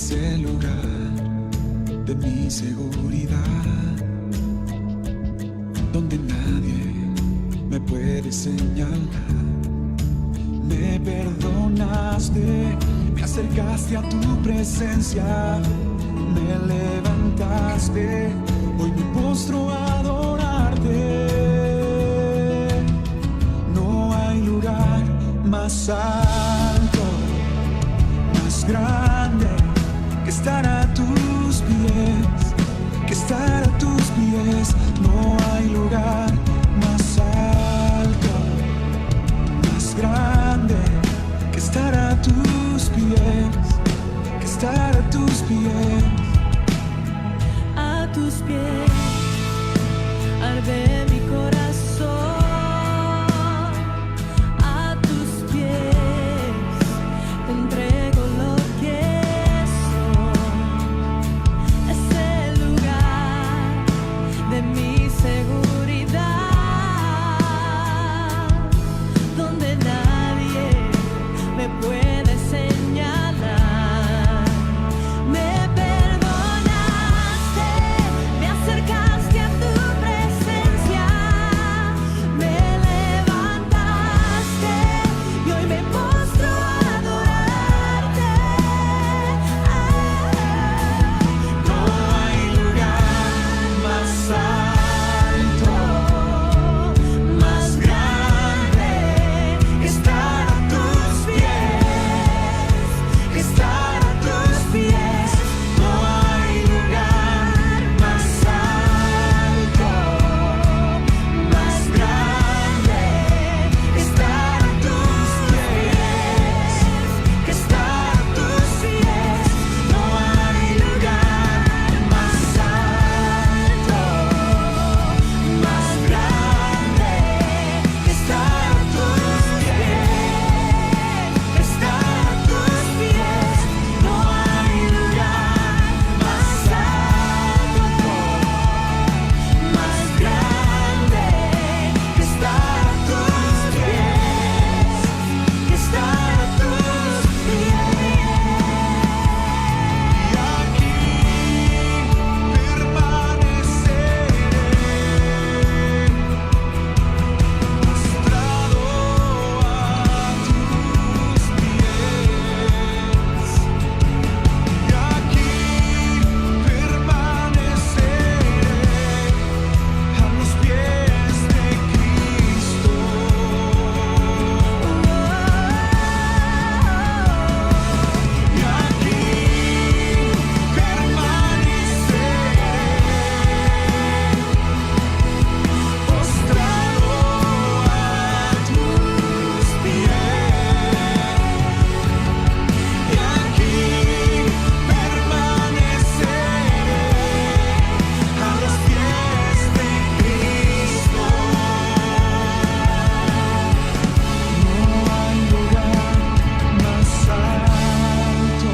es el lugar de mi seguridad, donde nadie me puede señalar. Me perdonaste, me acercaste a tu presencia, me levantaste, hoy me postro a adorarte. No hay lugar más alto, más grande que estar a tus pies, que estar a tus pies. No hay lugar más alto, más grande que estar a tus pies, que estar a tus pies. A tus pies arde mi corazón. A tus pies te entrego lo que soy. Es el lugar de mi seguridad, donde nadie me puede señalar. Me perdonaste, me acercaste a tu presencia, me levantaste y hoy me postro a adorarte. No hay lugar más alto, más grande que estar a tus pies, que estar a tus pies. No hay lugar más alto, más grande que estar a tus pies, que estar a tus pies. No hay lugar más alto, más grande que estar a tus pies, que estar a tus pies. No hay lugar más alto, más grande que estar a tus pies, que estar a tus pies. Y aquí permaneceré, postrado a tus pies. Y aquí permaneceré a los pies de Cristo. Y aquí permaneceré, postrado a tus pies. Y aquí permaneceré a los pies de Cristo. No hay lugar más alto,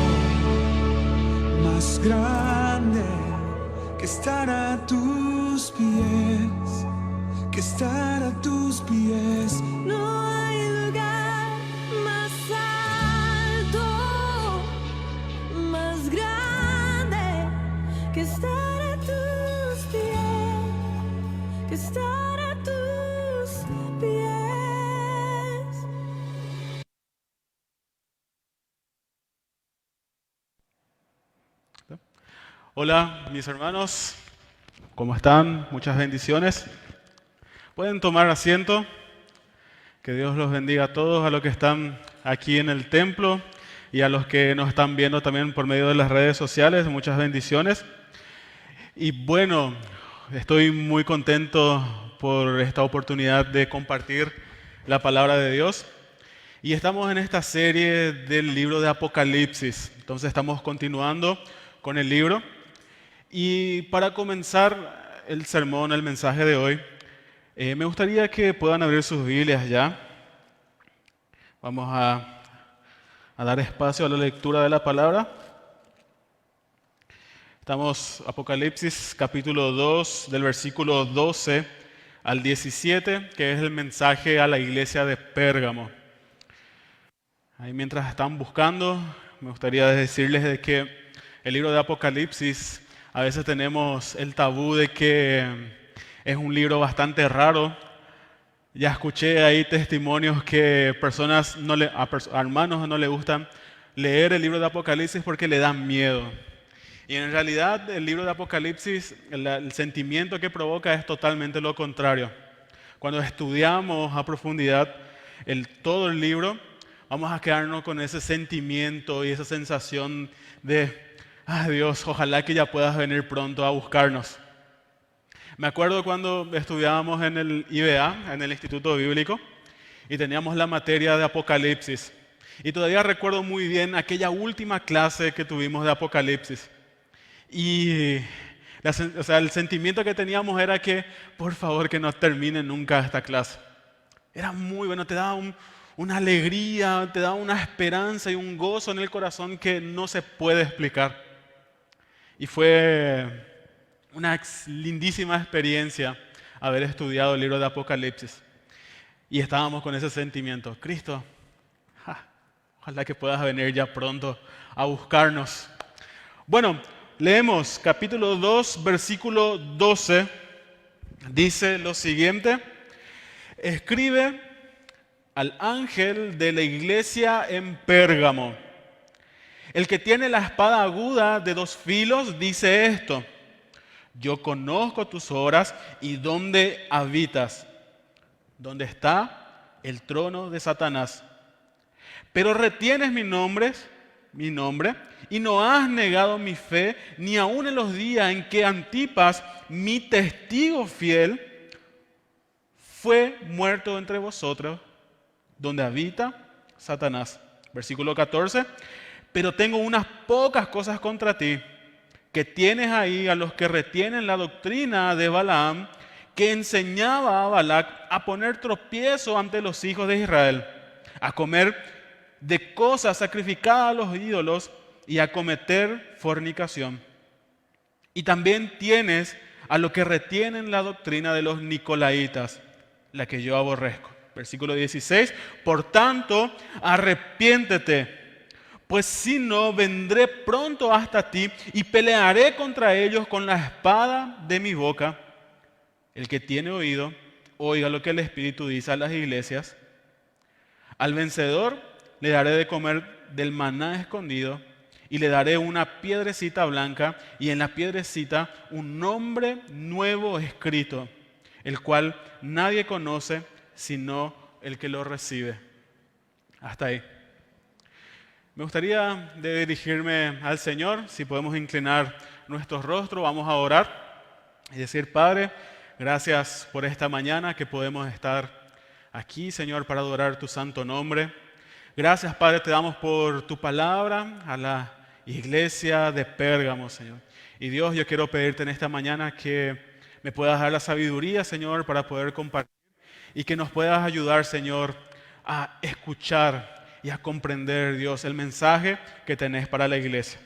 más grande que estar a tus pies, que estar a tus pies. No hay lugar más alto, más grande que estar a tus pies, que estar a tus pies. Hola, mis hermanos, ¿cómo están? Muchas bendiciones. Pueden tomar asiento. Que Dios los bendiga a todos, a los que están aquí en el templo y a los que nos están viendo también por medio de las redes sociales. Muchas bendiciones. Y bueno, estoy muy contento por esta oportunidad de compartir la palabra de Dios. Y estamos en esta serie del libro de Apocalipsis. Entonces estamos continuando con el libro. Y para comenzar el sermón, el mensaje de hoy, me gustaría que puedan abrir sus Biblias ya. Vamos a dar espacio a la lectura de la palabra. Estamos Apocalipsis capítulo 2 del versículo 12 al 17, que es el mensaje a la iglesia de Pérgamo. Ahí mientras están buscando, me gustaría decirles de que El libro de Apocalipsis, a veces tenemos el tabú de que es un libro bastante raro. Ya escuché ahí testimonios que a hermanos no le gustan leer el libro de Apocalipsis porque le dan miedo. Y en realidad el libro de Apocalipsis, el sentimiento que provoca es totalmente lo contrario. Cuando estudiamos a profundidad todo el libro, vamos a quedarnos con ese sentimiento y esa sensación de, Dios, ojalá que ya puedas venir pronto a buscarnos. Me acuerdo cuando estudiábamos en el IBA, en el Instituto Bíblico, y teníamos la materia de Apocalipsis. Y todavía recuerdo muy bien aquella última clase que tuvimos de Apocalipsis. Y el sentimiento que teníamos era que, por favor, que no termine nunca esta clase. Era muy bueno, te daba una alegría, te daba una esperanza y un gozo en el corazón que no se puede explicar. Y fue una lindísima experiencia haber estudiado el libro de Apocalipsis. Y estábamos con ese sentimiento. Cristo, ojalá que puedas venir ya pronto a buscarnos. Bueno, leemos capítulo 2, versículo 12. Dice lo siguiente: escribe al ángel de la iglesia en Pérgamo. El que tiene la espada aguda de 2 filos dice esto: yo conozco tus obras y dónde habitas, donde está el trono de Satanás. Pero retienes mi nombre, y no has negado mi fe, ni aun en los días en que Antipas, mi testigo fiel, fue muerto entre vosotros, donde habita Satanás. Versículo 14. Pero tengo unas pocas cosas contra ti, que tienes ahí a los que retienen la doctrina de Balaam, que enseñaba a Balac a poner tropiezo ante los hijos de Israel, a comer de cosas sacrificadas a los ídolos y a cometer fornicación. Y también tienes a los que retienen la doctrina de los nicolaítas, la que yo aborrezco. Versículo 16. Por tanto, arrepiéntete, pues si no, vendré pronto hasta ti y pelearé contra ellos con la espada de mi boca. El que tiene oído, oiga lo que el Espíritu dice a las iglesias. Al vencedor le daré de comer del maná escondido y le daré una piedrecita blanca y en la piedrecita un nombre nuevo escrito, el cual nadie conoce sino el que lo recibe. Hasta ahí. Me gustaría dirigirme al Señor. Si podemos inclinar nuestros rostros, vamos a orar y decir: Padre, gracias por esta mañana que podemos estar aquí, Señor, para adorar tu santo nombre. Gracias, Padre, te damos por tu palabra a la iglesia de Pérgamo, Señor. Y Dios, yo quiero pedirte en esta mañana que me puedas dar la sabiduría, Señor, para poder compartir y que nos puedas ayudar, Señor, a escuchar y a comprender, Dios, el mensaje que tenés para la iglesia.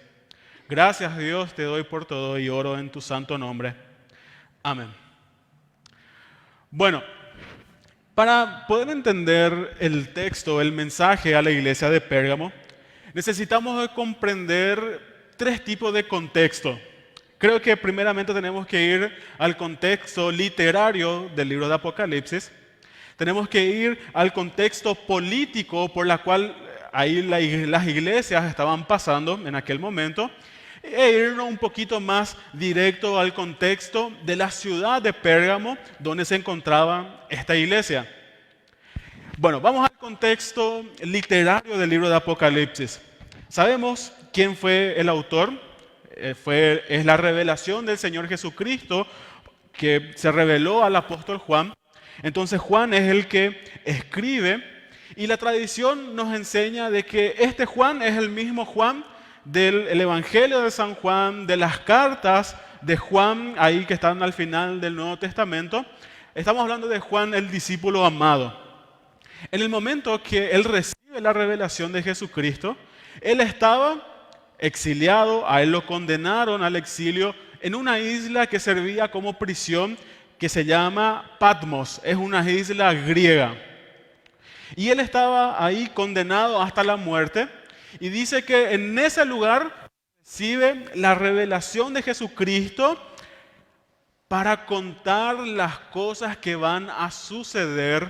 Gracias, Dios, te doy por todo y oro en tu santo nombre. Amén. Bueno, para poder entender el texto, el mensaje a la iglesia de Pérgamo, necesitamos comprender 3 tipos de contexto. Creo que primeramente tenemos que ir al contexto literario del libro de Apocalipsis. Tenemos que ir al contexto político por la cual ahí las iglesias estaban pasando en aquel momento, e irnos un poquito más directo al contexto de la ciudad de Pérgamo donde se encontraba esta iglesia. Bueno, vamos al contexto literario del libro de Apocalipsis. Sabemos quién fue el autor. Es la revelación del Señor Jesucristo que se reveló al apóstol Juan. Entonces Juan es el que escribe y la tradición nos enseña de que este Juan es el mismo Juan del Evangelio de San Juan, de las cartas de Juan, ahí que están al final del Nuevo Testamento. Estamos hablando de Juan, el discípulo amado. En el momento que él recibe la revelación de Jesucristo, él estaba exiliado, a él lo condenaron al exilio en una isla que servía como prisión, que se llama Patmos, es una isla griega. Y él estaba ahí condenado hasta la muerte, y dice que en ese lugar recibe la revelación de Jesucristo para contar las cosas que van a suceder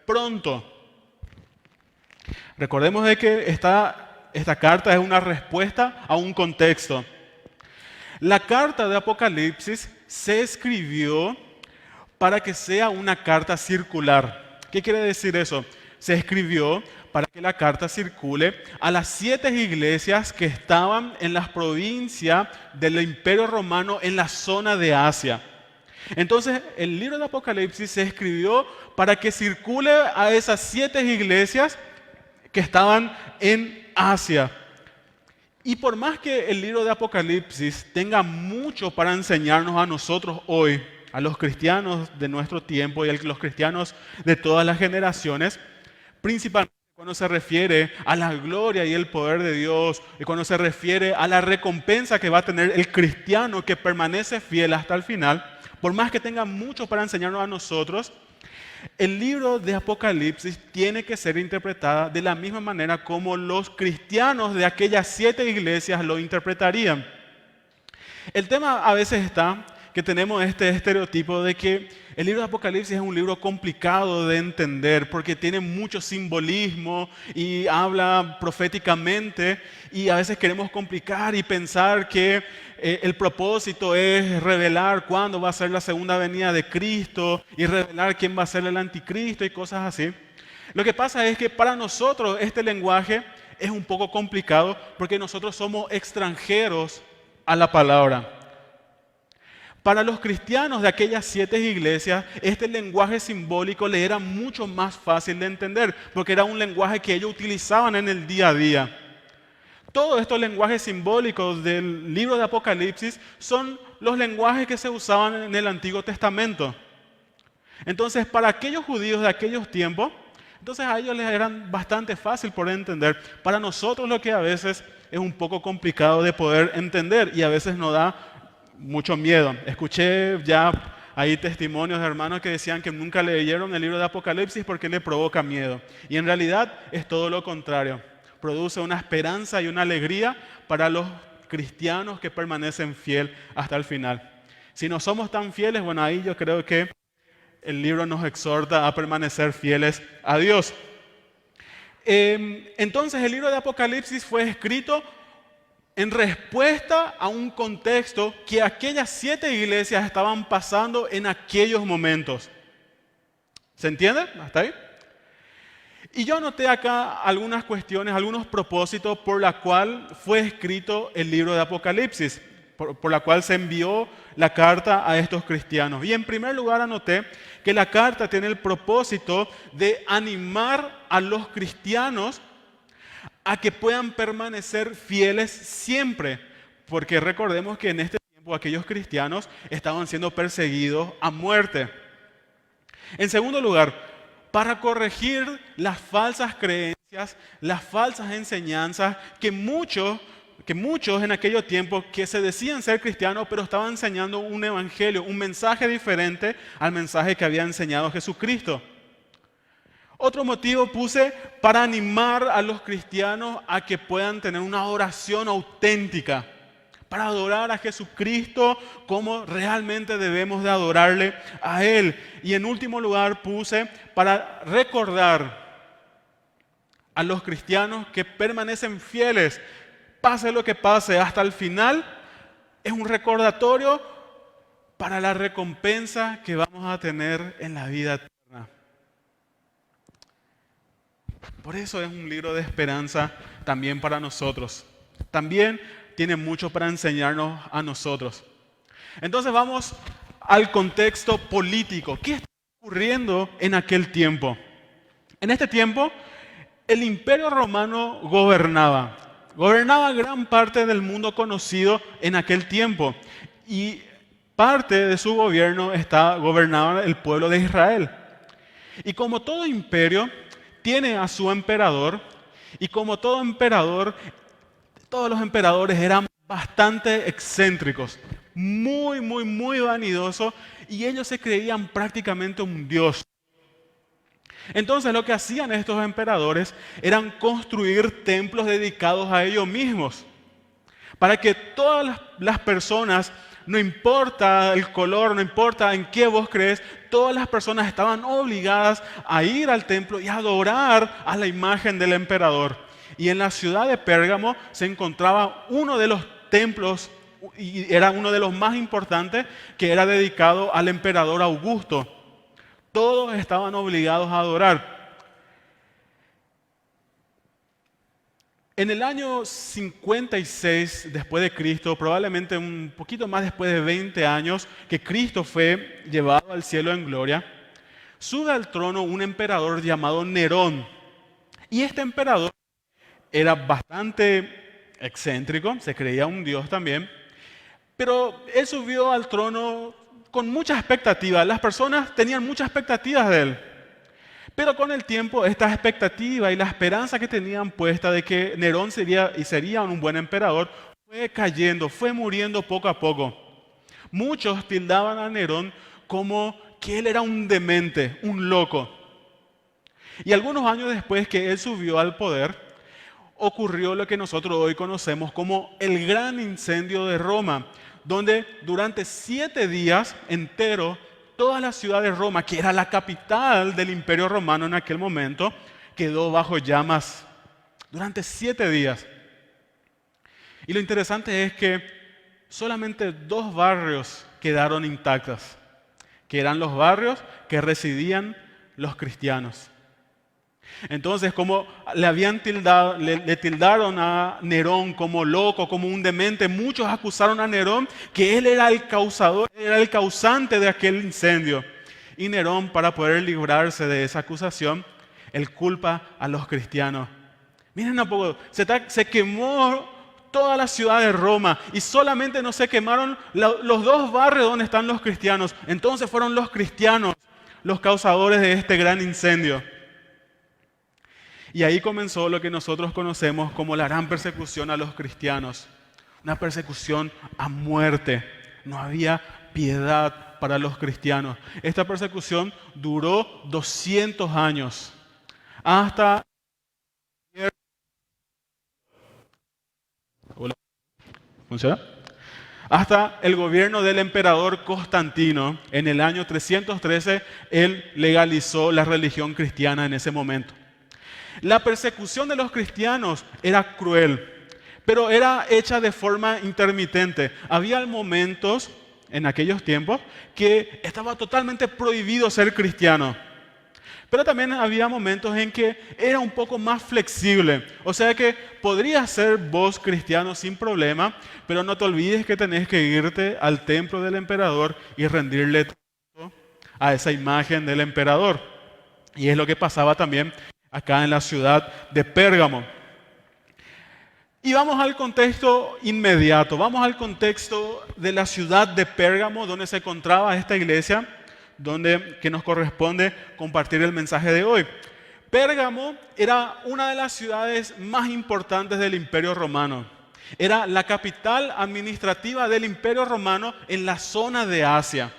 pronto. Recordemos de que esta carta es una respuesta a un contexto. La carta de Apocalipsis se escribió para que sea una carta circular. ¿Qué quiere decir eso? Se escribió para que la carta circule a las 7 iglesias que estaban en las provincias del Imperio Romano en la zona de Asia. Entonces, el libro de Apocalipsis se escribió para que circule a esas 7 iglesias que estaban en Asia. Y por más que el libro de Apocalipsis tenga mucho para enseñarnos a nosotros hoy, a los cristianos de nuestro tiempo y a los cristianos de todas las generaciones, principalmente cuando se refiere a la gloria y el poder de Dios, y cuando se refiere a la recompensa que va a tener el cristiano que permanece fiel hasta el final, por más que tenga mucho para enseñarnos a nosotros, el libro de Apocalipsis tiene que ser interpretada de la misma manera como los cristianos de aquellas 7 iglesias lo interpretarían. El tema a veces está que tenemos este estereotipo de que el libro de Apocalipsis es un libro complicado de entender porque tiene mucho simbolismo y habla proféticamente, y a veces queremos complicar y pensar que el propósito es revelar cuándo va a ser la segunda venida de Cristo y revelar quién va a ser el anticristo y cosas así. Lo que pasa es que para nosotros este lenguaje es un poco complicado porque nosotros somos extranjeros a la palabra. Para los cristianos de aquellas 7 iglesias, este lenguaje simbólico le era mucho más fácil de entender, porque era un lenguaje que ellos utilizaban en el día a día. Todos estos lenguajes simbólicos del libro de Apocalipsis son los lenguajes que se usaban en el Antiguo Testamento. Entonces, para aquellos judíos de aquellos tiempos, entonces a ellos les eran bastante fácil poder entender. Para nosotros lo que a veces es un poco complicado de poder entender y a veces nos da mucho miedo. Escuché ya ahí testimonios de hermanos que decían que nunca leyeron el libro de Apocalipsis porque le provoca miedo. Y en realidad es todo lo contrario. Produce una esperanza y una alegría para los cristianos que permanecen fieles hasta el final. Si no somos tan fieles, bueno, ahí yo creo que el libro nos exhorta a permanecer fieles a Dios. Entonces el libro de Apocalipsis fue escrito en respuesta a un contexto que aquellas 7 iglesias estaban pasando en aquellos momentos. ¿Se entiende? ¿Hasta ahí? Y yo anoté acá algunas cuestiones, algunos propósitos por la cual fue escrito el libro de Apocalipsis, por la cual se envió la carta a estos cristianos. Y en primer lugar anoté que la carta tiene el propósito de animar a los cristianos a que puedan permanecer fieles siempre, porque recordemos que en este tiempo aquellos cristianos estaban siendo perseguidos a muerte. En segundo lugar, para corregir las falsas creencias, las falsas enseñanzas que muchos en aquellos tiempos que se decían ser cristianos, pero estaban enseñando un evangelio, un mensaje diferente al mensaje que había enseñado Jesucristo. Otro motivo puse para animar a los cristianos a que puedan tener una oración auténtica, para adorar a Jesucristo como realmente debemos de adorarle a Él. Y en último lugar puse para recordar a los cristianos que permanecen fieles, pase lo que pase hasta el final, es un recordatorio para la recompensa que vamos a tener en la vida eterna. Por eso es un libro de esperanza también para nosotros. También tiene mucho para enseñarnos a nosotros. Entonces vamos al contexto político. ¿Qué está ocurriendo en aquel tiempo? En este tiempo, el Imperio Romano gobernaba gran parte del mundo conocido en aquel tiempo. Y parte de su gobierno gobernaba el pueblo de Israel. Y como todo imperio, tiene a su emperador, y como todo emperador, todos los emperadores eran bastante excéntricos, muy vanidosos, y ellos se creían prácticamente un dios. Entonces lo que hacían estos emperadores eran construir templos dedicados a ellos mismos. para que todas las personas, no importa el color, no importa en qué vos crees, todas las personas estaban obligadas a ir al templo y adorar a la imagen del emperador. Y en la ciudad de Pérgamo se encontraba uno de los templos, y era uno de los más importantes, que era dedicado al emperador Augusto. Todos estaban obligados a adorar. En el año 56 después de Cristo, probablemente un poquito más después de 20 años que Cristo fue llevado al cielo en gloria, sube al trono un emperador llamado Nerón. Y este emperador era bastante excéntrico, se creía un dios también, pero él subió al trono con muchas expectativas. Las personas tenían muchas expectativas de él. Pero con el tiempo, esta expectativa y la esperanza que tenían puesta de que Nerón sería un buen emperador, fue cayendo, fue muriendo poco a poco. Muchos tildaban a Nerón como que él era un demente, un loco. Y algunos años después que él subió al poder, ocurrió lo que nosotros hoy conocemos como el gran incendio de Roma, donde durante 7 días enteros, toda la ciudad de Roma, que era la capital del Imperio Romano en aquel momento, quedó bajo llamas durante 7 días. Y lo interesante es que solamente 2 barrios quedaron intactos, que eran los barrios que residían los cristianos. Entonces, como le tildaron a Nerón como loco, como un demente, muchos acusaron a Nerón que él era el causador, era el causante de aquel incendio. Y Nerón, para poder librarse de esa acusación, él culpa a los cristianos. Miren un poco, se quemó toda la ciudad de Roma y solamente no se quemaron los 2 barrios donde están los cristianos. Entonces fueron los cristianos los causadores de este gran incendio. Y ahí comenzó lo que nosotros conocemos como la gran persecución a los cristianos. Una persecución a muerte. No había piedad para los cristianos. Esta persecución duró 200 años. Hasta... ¿Funciona? Hasta el gobierno del emperador Constantino, en el año 313, él legalizó la religión cristiana en ese momento. La persecución de los cristianos era cruel, pero era hecha de forma intermitente. Había momentos en aquellos tiempos que estaba totalmente prohibido ser cristiano. Pero también había momentos en que era un poco más flexible. O sea que podrías ser vos cristiano sin problema, pero no te olvides que tenés que irte al templo del emperador y rendirle tributo a esa imagen del emperador. Y es lo que pasaba también acá en la ciudad de Pérgamo. Y vamos al contexto inmediato, vamos al contexto de la ciudad de Pérgamo, donde se encontraba esta iglesia, que nos corresponde compartir el mensaje de hoy. Pérgamo era una de las ciudades más importantes del Imperio Romano. Era la capital administrativa del Imperio Romano en la zona de Asia.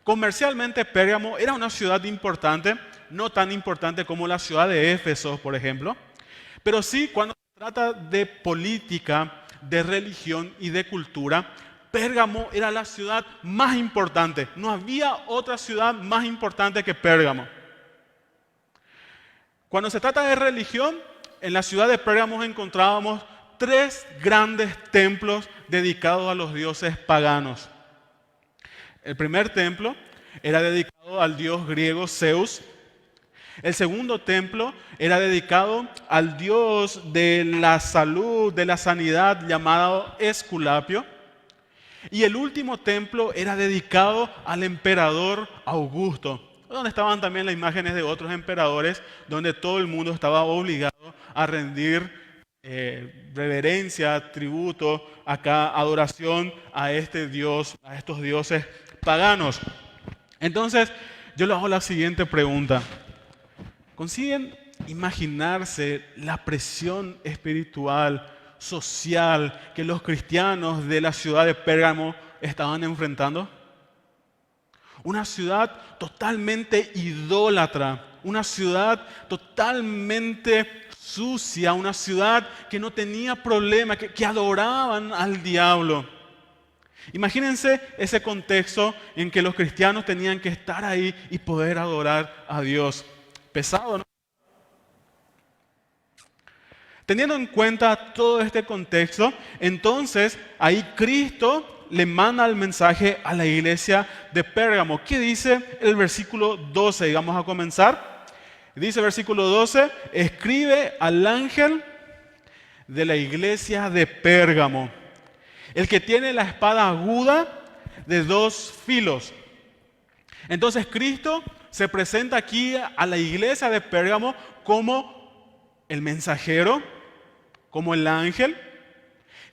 Comercialmente, Pérgamo era una ciudad importante, no tan importante como la ciudad de Éfeso, por ejemplo, pero sí cuando se trata de política, de religión y de cultura, Pérgamo era la ciudad más importante. No había otra ciudad más importante que Pérgamo. Cuando se trata de religión, en la ciudad de Pérgamo encontrábamos 3 grandes templos dedicados a los dioses paganos. El primer templo era dedicado al dios griego Zeus. El segundo templo era dedicado al dios de la salud, de la sanidad, llamado Esculapio. Y el último templo era dedicado al emperador Augusto, donde estaban también las imágenes de otros emperadores, donde todo el mundo estaba obligado a rendir reverencia, tributo, adoración a este dios, a estos dioses paganos. Entonces, yo les hago la siguiente pregunta. ¿Consiguen imaginarse la presión espiritual, social que los cristianos de la ciudad de Pérgamo estaban enfrentando? Una ciudad totalmente idólatra, una ciudad totalmente sucia, una ciudad que no tenía problema, que adoraban al diablo. Imagínense ese contexto en que los cristianos tenían que estar ahí y poder adorar a Dios. Pesado, ¿no? Teniendo en cuenta todo este contexto, entonces ahí Cristo le manda el mensaje a la iglesia de Pérgamo. ¿Qué dice el versículo 12? Y vamos a comenzar. Dice el versículo 12, escribe al ángel de la iglesia de Pérgamo, el que tiene la espada aguda de 2 filos. Entonces Cristo se presenta aquí a la iglesia de Pérgamo como el mensajero, como el ángel,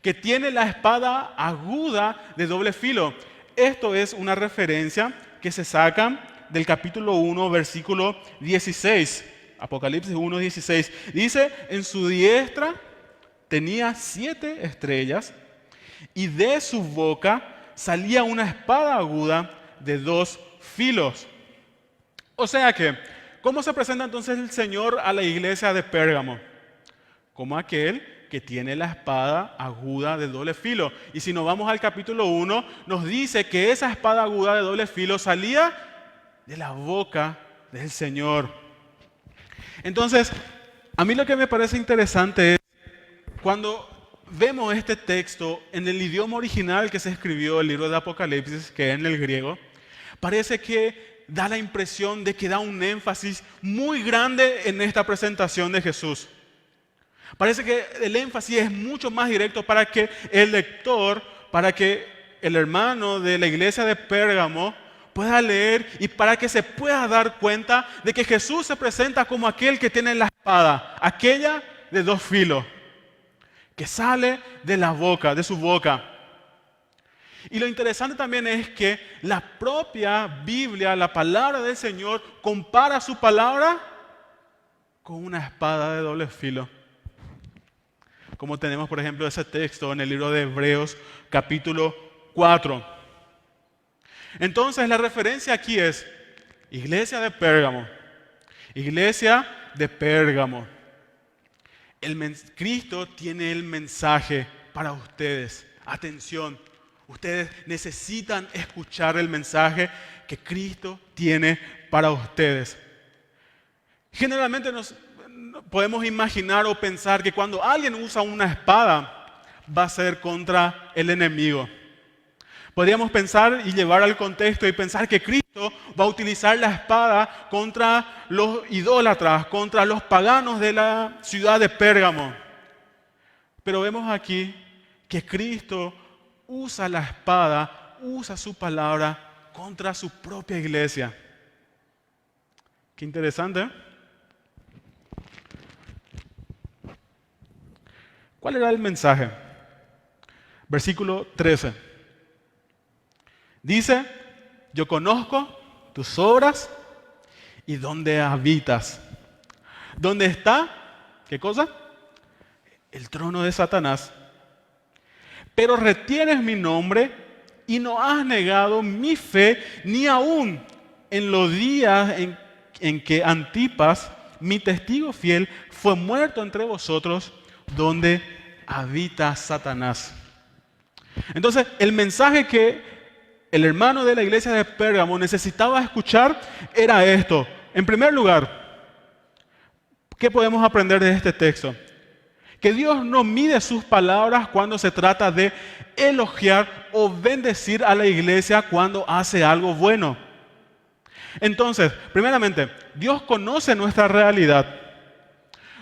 que tiene la espada aguda de doble filo. Esto es una referencia que se saca del capítulo 1, versículo 16. Apocalipsis 1, 16. Dice, en su diestra tenía 7 estrellas y de su boca salía una espada aguda de 2 filos. O sea que, ¿cómo se presenta entonces el Señor a la iglesia de Pérgamo? Como aquel que tiene la espada aguda de doble filo. Y si nos vamos al capítulo 1, nos dice que esa espada aguda de doble filo salía de la boca del Señor. Entonces, a mí lo que me parece interesante es cuando vemos este texto en el idioma original que se escribió el libro de Apocalipsis, que es en el griego, parece que da la impresión de que da un énfasis muy grande en esta presentación de Jesús. Parece que el énfasis es mucho más directo para que el lector, para que el hermano de la iglesia de Pérgamo pueda leer y para que se pueda dar cuenta de que Jesús se presenta como aquel que tiene la espada, aquella de 2 filos, que sale de la boca, de su boca. Y lo interesante también es que la propia Biblia, la palabra del Señor, compara su palabra con una espada de doble filo. Como tenemos, por ejemplo, ese texto en el libro de Hebreos, capítulo 4. Entonces, la referencia aquí es iglesia de Pérgamo. Iglesia de Pérgamo. Cristo tiene el mensaje para ustedes. Atención, ustedes necesitan escuchar el mensaje que Cristo tiene para ustedes. Generalmente nos podemos imaginar o pensar que cuando alguien usa una espada va a ser contra el enemigo. Podríamos pensar y llevar al contexto y pensar que Cristo va a utilizar la espada contra los idólatras, contra los paganos de la ciudad de Pérgamo. Pero vemos aquí que Cristo usa la espada, usa su palabra contra su propia iglesia. Qué interesante, ¿eh? ¿Cuál era el mensaje? Versículo 13. Dice, yo conozco tus obras y dónde habitas. ¿Dónde está? ¿Qué cosa? El trono de Satanás. Pero retienes mi nombre y no has negado mi fe ni aún en los días en que Antipas, mi testigo fiel, fue muerto entre vosotros, donde habita Satanás. Entonces, el mensaje que el hermano de la iglesia de Pérgamo necesitaba escuchar era esto. En primer lugar, ¿qué podemos aprender de este texto? Que Dios no mide sus palabras cuando se trata de elogiar o bendecir a la iglesia cuando hace algo bueno. Entonces, primeramente, Dios conoce nuestra realidad.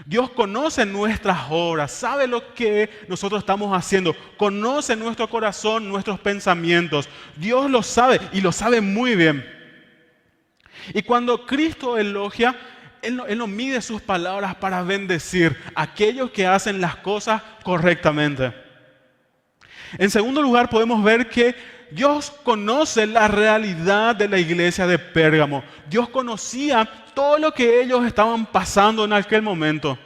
Dios conoce nuestras obras, sabe lo que nosotros estamos haciendo, conoce nuestro corazón, nuestros pensamientos. Dios lo sabe y lo sabe muy bien. Y cuando Cristo elogia, Él no mide sus palabras para bendecir a aquellos que hacen las cosas correctamente. En segundo lugar, podemos ver que Dios conoce la realidad de la iglesia de Pérgamo. Dios conocía todo lo que ellos estaban pasando en aquel momento.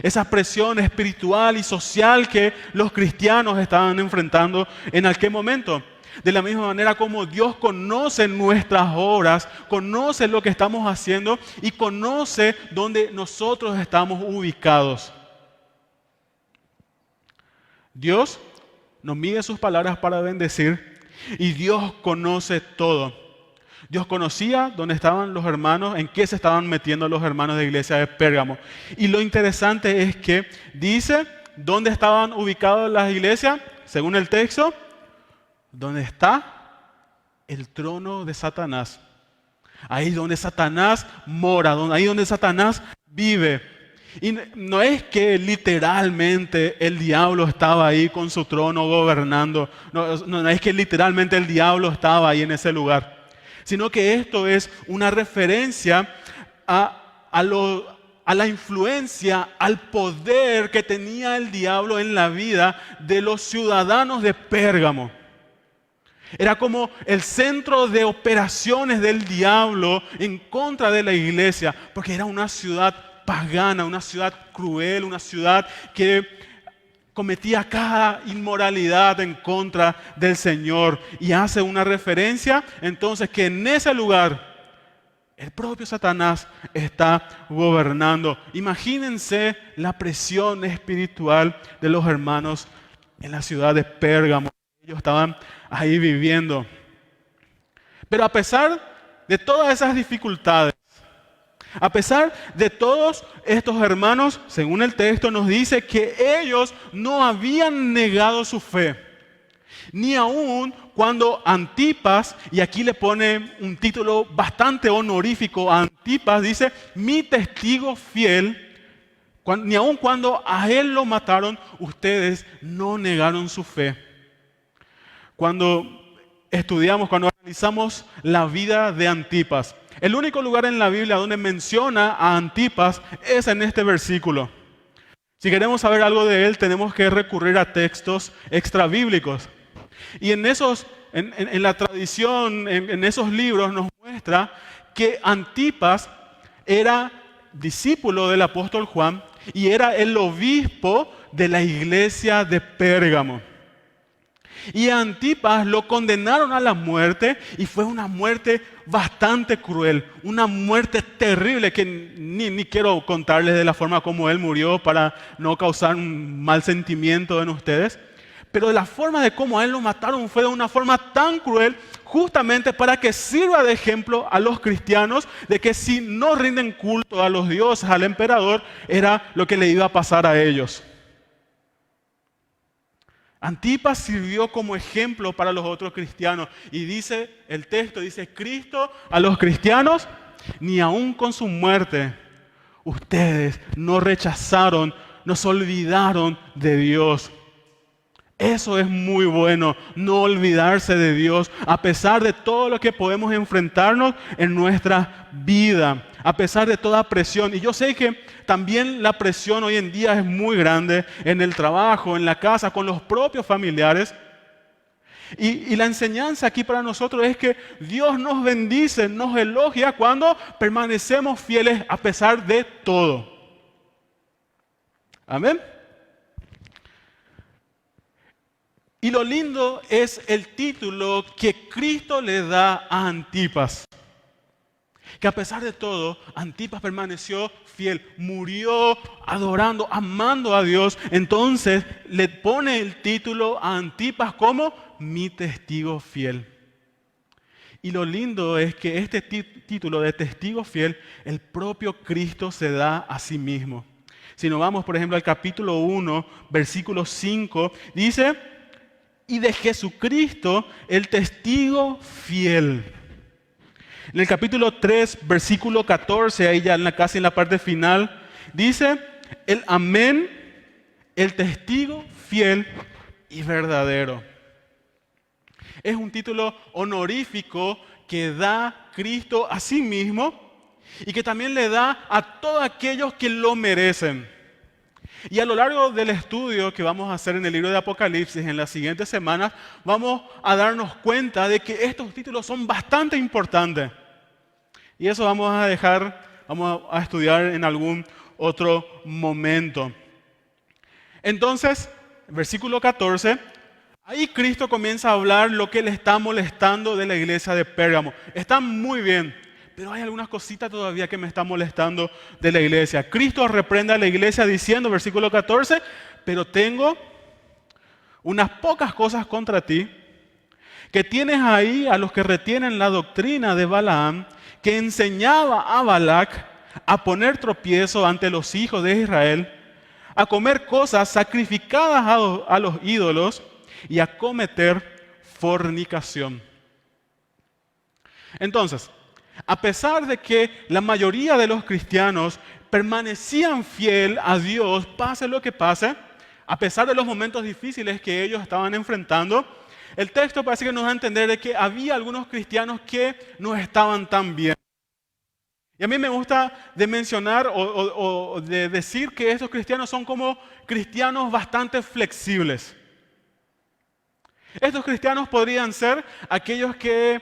Esa presión espiritual y social que los cristianos estaban enfrentando en aquel momento. De la misma manera como Dios conoce nuestras obras, conoce lo que estamos haciendo y conoce dónde nosotros estamos ubicados. Dios nos mide sus palabras para bendecir y Dios conoce todo. Dios conocía dónde estaban los hermanos, en qué se estaban metiendo los hermanos de la iglesia de Pérgamo. Y lo interesante es que dice dónde estaban ubicadas las iglesias, según el texto, donde está el trono de Satanás. Ahí donde Satanás mora, ahí donde Satanás vive. Y no es que literalmente el diablo estaba ahí con su trono gobernando. No es que literalmente el diablo estaba ahí en ese lugar. Sino que esto es una referencia a la influencia, al poder que tenía el diablo en la vida de los ciudadanos de Pérgamo. Era como el centro de operaciones del diablo en contra de la iglesia, porque era una ciudad pagana, una ciudad cruel, una ciudad que cometía cada inmoralidad en contra del Señor. Y hace una referencia entonces que en ese lugar el propio Satanás está gobernando. Imagínense la presión espiritual de los hermanos en la ciudad de Pérgamo. Ellos estaban ahí viviendo. Pero a pesar de todas esas dificultades, a pesar de todos estos hermanos, según el texto nos dice que ellos no habían negado su fe. Ni aun cuando Antipas, y aquí le pone un título bastante honorífico a Antipas, dice, mi testigo fiel, ni aun cuando a él lo mataron, ustedes no negaron su fe. Cuando estudiamos, cuando analizamos la vida de Antipas, el único lugar en la Biblia donde menciona a Antipas es en este versículo. Si queremos saber algo de él, tenemos que recurrir a textos extrabíblicos. Y en la tradición, en esos libros nos muestra que Antipas era discípulo del apóstol Juan y era el obispo de la iglesia de Pérgamo. Y a Antipas lo condenaron a la muerte y fue una muerte bastante cruel, una muerte terrible que ni quiero contarles de la forma como él murió para no causar un mal sentimiento en ustedes. Pero de la forma de cómo a él lo mataron fue de una forma tan cruel justamente para que sirva de ejemplo a los cristianos de que si no rinden culto a los dioses, al emperador, era lo que le iba a pasar a ellos. Antipas sirvió como ejemplo para los otros cristianos y dice el texto, dice Cristo a los cristianos, ni aun con su muerte, ustedes no rechazaron, no se olvidaron de Dios. Eso es muy bueno, no olvidarse de Dios, a pesar de todo lo que podemos enfrentarnos en nuestra vida, a pesar de toda presión. Y yo sé que también la presión hoy en día es muy grande en el trabajo, en la casa, con los propios familiares. Y la enseñanza aquí para nosotros es que Dios nos bendice, nos elogia cuando permanecemos fieles a pesar de todo. Amén. Y lo lindo es el título que Cristo le da a Antipas. Que a pesar de todo, Antipas permaneció fiel, murió adorando, amando a Dios. Entonces le pone el título a Antipas como mi testigo fiel. Y lo lindo es que este título de testigo fiel, el propio Cristo se da a sí mismo. Si nos vamos, por ejemplo, al capítulo 1, versículo 5, dice, y de Jesucristo, el testigo fiel. En el capítulo 3, versículo 14, ahí ya casi en la parte final, dice, el amén, el testigo fiel y verdadero. Es un título honorífico que da Cristo a sí mismo y que también le da a todos aquellos que lo merecen. Y a lo largo del estudio que vamos a hacer en el libro de Apocalipsis en las siguientes semanas, vamos a darnos cuenta de que estos títulos son bastante importantes. Y eso vamos a estudiar en algún otro momento. Entonces, versículo 14, Ahí Cristo comienza a hablar lo que le está molestando de la iglesia de Pérgamo. Está muy bien, pero hay algunas cositas todavía que me están molestando de la iglesia. Cristo reprende a la iglesia diciendo, versículo 14, pero tengo unas pocas cosas contra ti, que tienes ahí a los que retienen la doctrina de Balaam, que enseñaba a Balac a poner tropiezo ante los hijos de Israel, a comer cosas sacrificadas a los ídolos y a cometer fornicación. Entonces, a pesar de que la mayoría de los cristianos permanecían fiel a Dios, pase lo que pase, a pesar de los momentos difíciles que ellos estaban enfrentando, el texto parece que nos da a entender de que había algunos cristianos que no estaban tan bien. Y a mí me gusta de mencionar o de decir que estos cristianos son como cristianos bastante flexibles. Estos cristianos podrían ser aquellos que,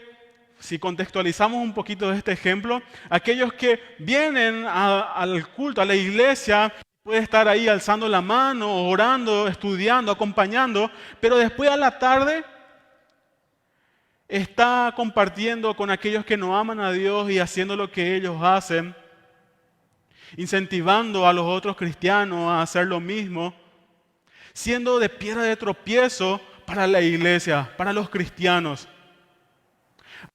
si contextualizamos un poquito de este ejemplo, aquellos que vienen al culto, a la iglesia, puede estar ahí alzando la mano, orando, estudiando, acompañando, pero después a la tarde está compartiendo con aquellos que no aman a Dios y haciendo lo que ellos hacen, incentivando a los otros cristianos a hacer lo mismo, siendo de piedra de tropiezo para la iglesia, para los cristianos.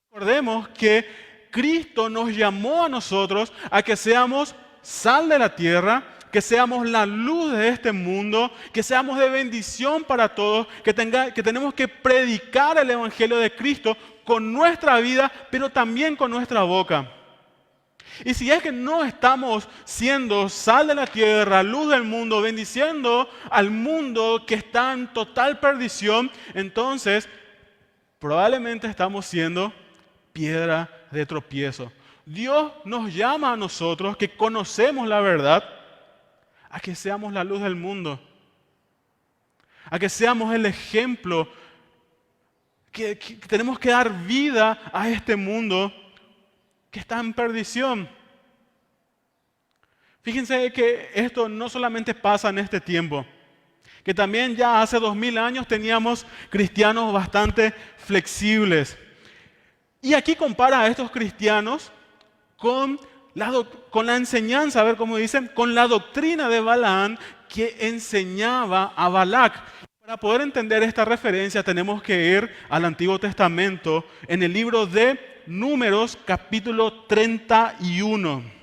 Recordemos que Cristo nos llamó a nosotros a que seamos sal de la tierra, que seamos la luz de este mundo, que seamos de bendición para todos, que tenemos que predicar el Evangelio de Cristo con nuestra vida, pero también con nuestra boca. Y si es que no estamos siendo sal de la tierra, luz del mundo, bendiciendo al mundo que está en total perdición, entonces probablemente estamos siendo piedra de tropiezo. Dios nos llama a nosotros que conocemos la verdad, a que seamos la luz del mundo, a que seamos el ejemplo, que tenemos que dar vida a este mundo que está en perdición. Fíjense que esto no solamente pasa en este tiempo, que también ya hace 2000 años teníamos cristianos bastante flexibles. Y aquí compara a estos cristianos con la enseñanza, a ver cómo dicen, con la doctrina de Balaam que enseñaba a Balac. Para poder entender esta referencia tenemos que ir al Antiguo Testamento en el libro de Números capítulo 31.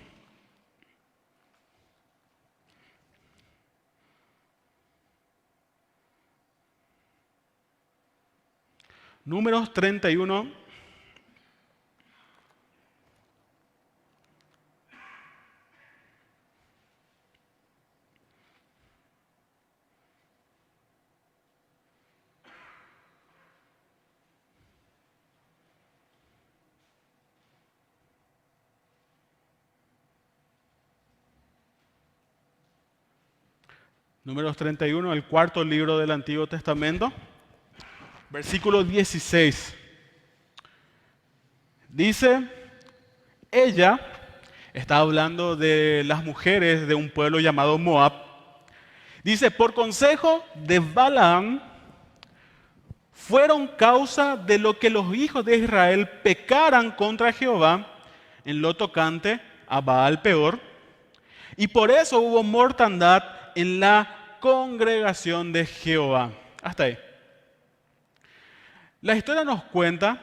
Números 31. Números 31, el cuarto libro del Antiguo Testamento, versículo 16. Dice, ella está hablando de las mujeres de un pueblo llamado Moab. Dice, por consejo de Balaam, fueron causa de lo que los hijos de Israel pecaran contra Jehová en lo tocante a Baal Peor, y por eso hubo mortandad en la congregación de Jehová. Hasta ahí. La historia nos cuenta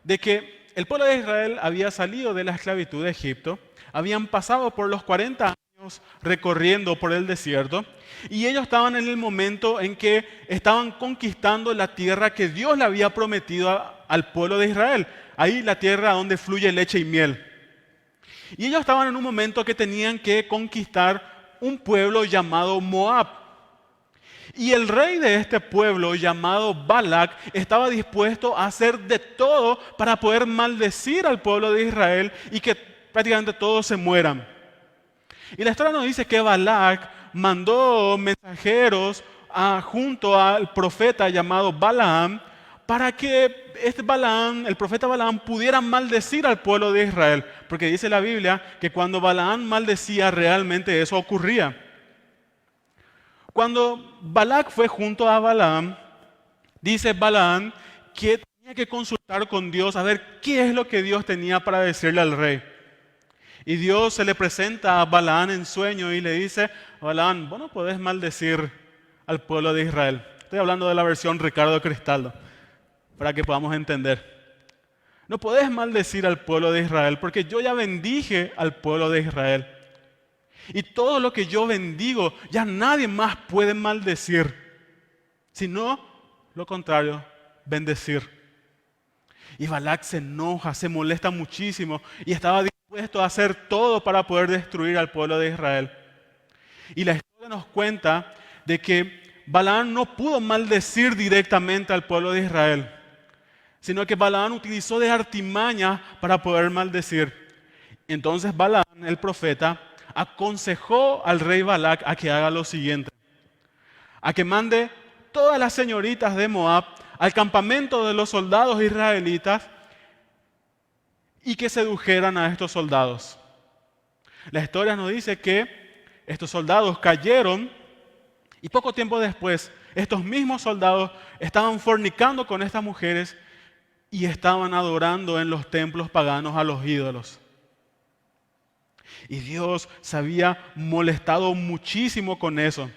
de que el pueblo de Israel había salido de la esclavitud de Egipto, habían pasado por los 40 años recorriendo por el desierto, y ellos estaban en el momento en que estaban conquistando la tierra que Dios le había prometido al pueblo de Israel, ahí la tierra donde fluye leche y miel. Y ellos estaban en un momento que tenían que conquistar un pueblo llamado Moab. Y el rey de este pueblo llamado Balac estaba dispuesto a hacer de todo para poder maldecir al pueblo de Israel y que prácticamente todos se mueran. Y la historia nos dice que Balac mandó mensajeros junto al profeta llamado Balaam para que el profeta Balaam pudiera maldecir al pueblo de Israel. Porque dice la Biblia que cuando Balaam maldecía realmente eso ocurría. Cuando Balac fue junto a Balaam, Dice Balaam que tenía que consultar con Dios a ver qué es lo que Dios tenía para decirle al rey. Y Dios se le presenta a Balaam en sueño y le dice: Balaam, vos no podés maldecir al pueblo de Israel. Estoy hablando de la versión Ricardo Cristaldo, para que podamos entender. No podés maldecir al pueblo de Israel, porque yo ya bendije al pueblo de Israel. Y todo lo que yo bendigo, ya nadie más puede maldecir, sino lo contrario, bendecir. Y Balac se enoja, se molesta muchísimo y estaba dispuesto a hacer todo para poder destruir al pueblo de Israel. Y la historia nos cuenta de que Balaam no pudo maldecir directamente al pueblo de Israel, sino que Balaam utilizó de artimaña para poder maldecir. Entonces Balaam, el profeta, aconsejó al rey Balac a que haga lo siguiente: a que mande todas las señoritas de Moab al campamento de los soldados israelitas y que sedujeran a estos soldados. La historia nos dice que estos soldados cayeron y poco tiempo después estos mismos soldados estaban fornicando con estas mujeres y estaban adorando en los templos paganos a los ídolos. Y Dios se había molestado muchísimo con eso.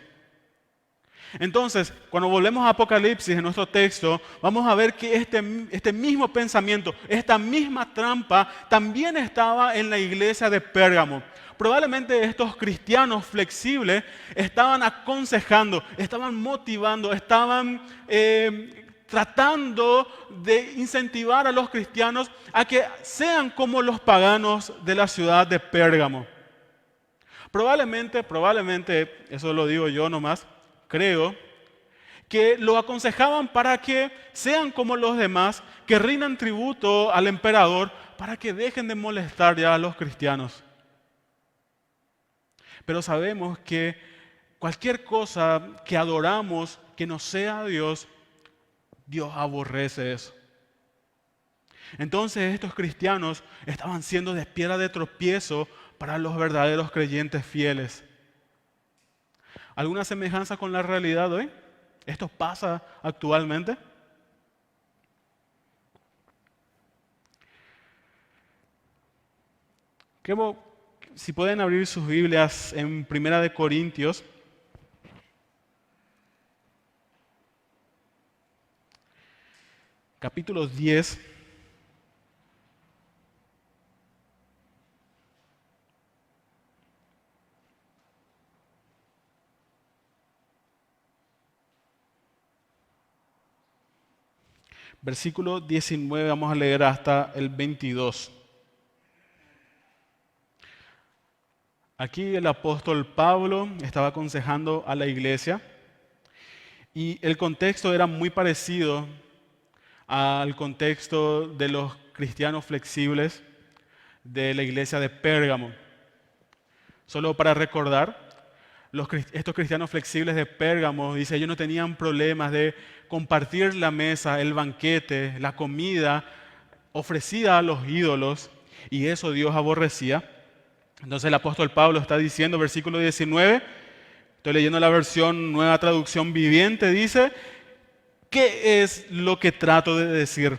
Entonces, cuando volvemos a Apocalipsis, en nuestro texto, vamos a ver que este mismo pensamiento, esta misma trampa, también estaba en la iglesia de Pérgamo. Probablemente estos cristianos flexibles estaban aconsejando, estaban motivando, estaban tratando de incentivar a los cristianos a que sean como los paganos de la ciudad de Pérgamo. Probablemente, eso lo digo yo nomás, creo que lo aconsejaban para que sean como los demás, que rindan tributo al emperador, para que dejen de molestar ya a los cristianos. Pero sabemos que cualquier cosa que adoramos que no sea Dios, Dios aborrece eso. Entonces estos cristianos estaban siendo de piedra de tropiezo para los verdaderos creyentes fieles. ¿Alguna semejanza con la realidad hoy? ¿Esto pasa actualmente? Si pueden abrir sus Biblias en Primera de Corintios, capítulo 10. Versículo 19, vamos a leer hasta el 22. Aquí el apóstol Pablo estaba aconsejando a la iglesia y el contexto era muy parecido al contexto de los cristianos flexibles de la iglesia de Pérgamo. Solo para recordar, estos cristianos flexibles de Pérgamo, dice, ellos no tenían problemas de compartir la mesa, el banquete, la comida ofrecida a los ídolos, y eso Dios aborrecía. Entonces el apóstol Pablo está diciendo, versículo 19, estoy leyendo la versión Nueva Traducción Viviente, dice: ¿qué es lo que trato de decir?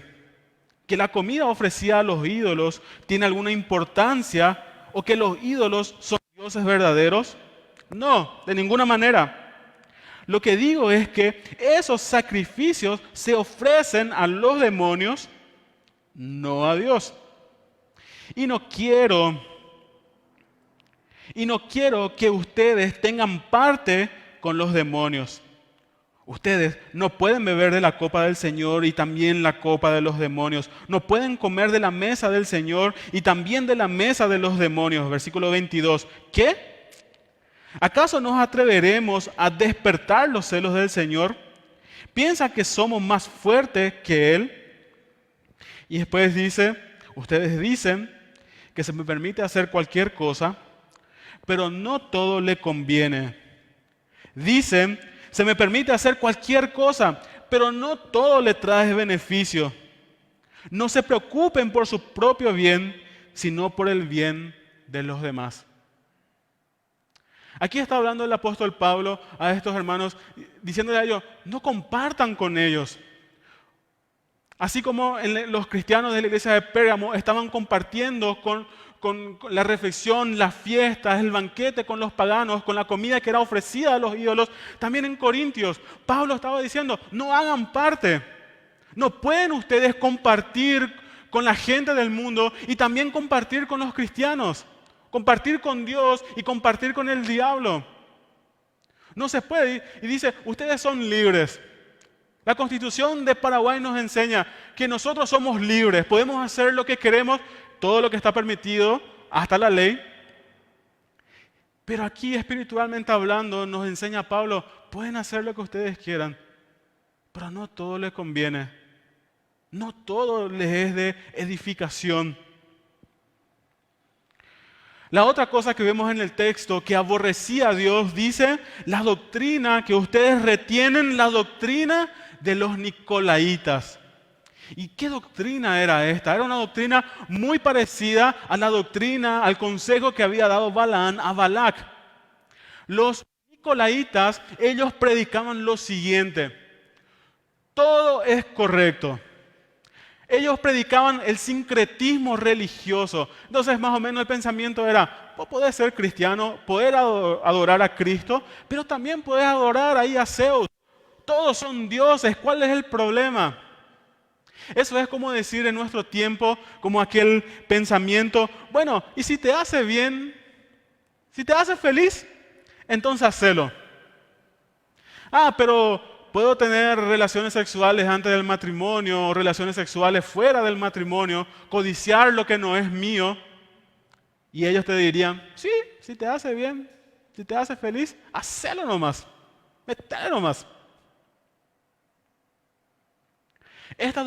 ¿Que la comida ofrecida a los ídolos tiene alguna importancia o que los ídolos son dioses verdaderos? No, de ninguna manera. Lo que digo es que esos sacrificios se ofrecen a los demonios, no a Dios. Y no quiero que ustedes tengan parte con los demonios. Ustedes no pueden beber de la copa del Señor y también la copa de los demonios. No pueden comer de la mesa del Señor y también de la mesa de los demonios. Versículo 22. ¿Qué? ¿Acaso nos atreveremos a despertar los celos del Señor? ¿Piensa que somos más fuertes que Él? Y después dice, ustedes dicen que se me permite hacer cualquier cosa, pero no todo le conviene. Dicen, se me permite hacer cualquier cosa, pero no todo le trae beneficio. No se preocupen por su propio bien, sino por el bien de los demás. Aquí está hablando el apóstol Pablo a estos hermanos, diciéndole a ellos, no compartan con ellos. Así como los cristianos de la iglesia de Pérgamo estaban compartiendo con la reflexión, las fiestas, el banquete con los paganos, con la comida que era ofrecida a los ídolos, también en Corintios, Pablo estaba diciendo, no hagan parte. No pueden ustedes compartir con la gente del mundo y también compartir con los cristianos, compartir con Dios y compartir con el diablo. No se puede. Y dice, ustedes son libres. La Constitución de Paraguay nos enseña que nosotros somos libres, podemos hacer lo que queremos, todo lo que está permitido, hasta la ley. Pero aquí espiritualmente hablando nos enseña Pablo, pueden hacer lo que ustedes quieran, pero no todo les conviene. No todo les es de edificación. La otra cosa que vemos en el texto que aborrecía a Dios, dice, la doctrina que ustedes retienen, la doctrina de los nicolaítas. ¿Y qué doctrina era esta? Era una doctrina muy parecida a la doctrina, al consejo que había dado Balaán a Balac. Los nicolaítas, ellos predicaban lo siguiente: todo es correcto. Ellos predicaban el sincretismo religioso. Entonces, más o menos el pensamiento era, vos podés ser cristiano, poder adorar a Cristo, pero también podés adorar ahí a Zeus. Todos son dioses, ¿cuál es el problema? Eso es como decir en nuestro tiempo, como aquel pensamiento, bueno, y si te hace bien, si te hace feliz, entonces hacelo. Pero puedo tener relaciones sexuales antes del matrimonio, o relaciones sexuales fuera del matrimonio, codiciar lo que no es mío. Y ellos te dirían, sí, si te hace bien, si te hace feliz, hacelo nomás, metele nomás. Esta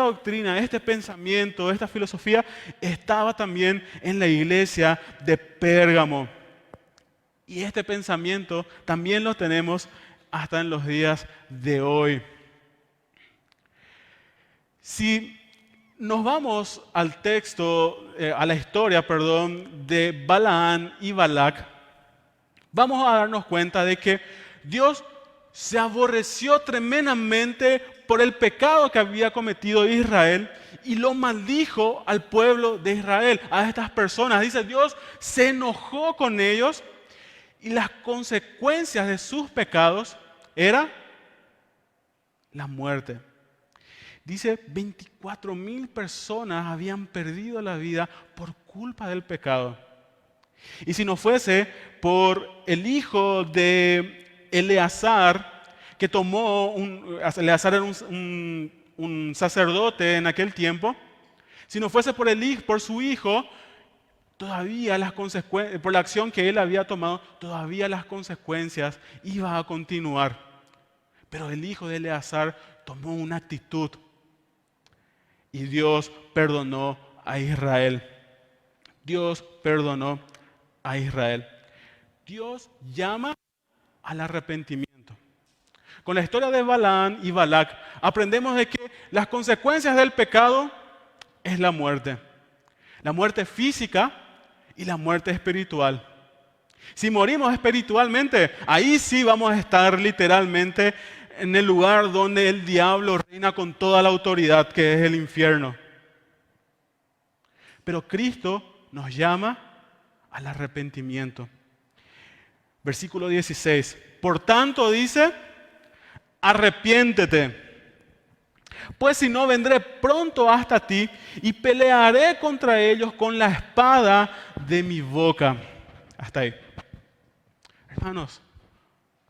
doctrina, este pensamiento, esta filosofía estaba también en la iglesia de Pérgamo. Y este pensamiento también lo tenemos hasta en los días de hoy. Si nos vamos al texto, a la historia, de Balaán y Balac, vamos a darnos cuenta de que Dios se aborreció tremendamente por el pecado que había cometido Israel y lo maldijo al pueblo de Israel, a estas personas. Dice, Dios se enojó con ellos y las consecuencias de sus pecados era la muerte. Dice, 24,000 personas habían perdido la vida por culpa del pecado. Y si no fuese por el hijo de Eleazar, que Eleazar era un sacerdote en aquel tiempo, si no fuese por su hijo, todavía las consecuencias, por la acción que él había tomado, todavía las consecuencias iban a continuar. Pero el hijo de Eleazar tomó una actitud y Dios perdonó a Israel. Dios perdonó a Israel. Dios llama al arrepentimiento. Con la historia de Balaán y Balac aprendemos de que las consecuencias del pecado es la muerte física y la muerte espiritual. Si morimos espiritualmente, ahí sí vamos a estar literalmente en el lugar donde el diablo reina con toda la autoridad, que es el infierno. Pero Cristo nos llama al arrepentimiento. Versículo 16. Por tanto dice, arrepiéntete, pues si no vendré pronto hasta ti y pelearé contra ellos con la espada de mi boca. Hasta ahí. Hermanos,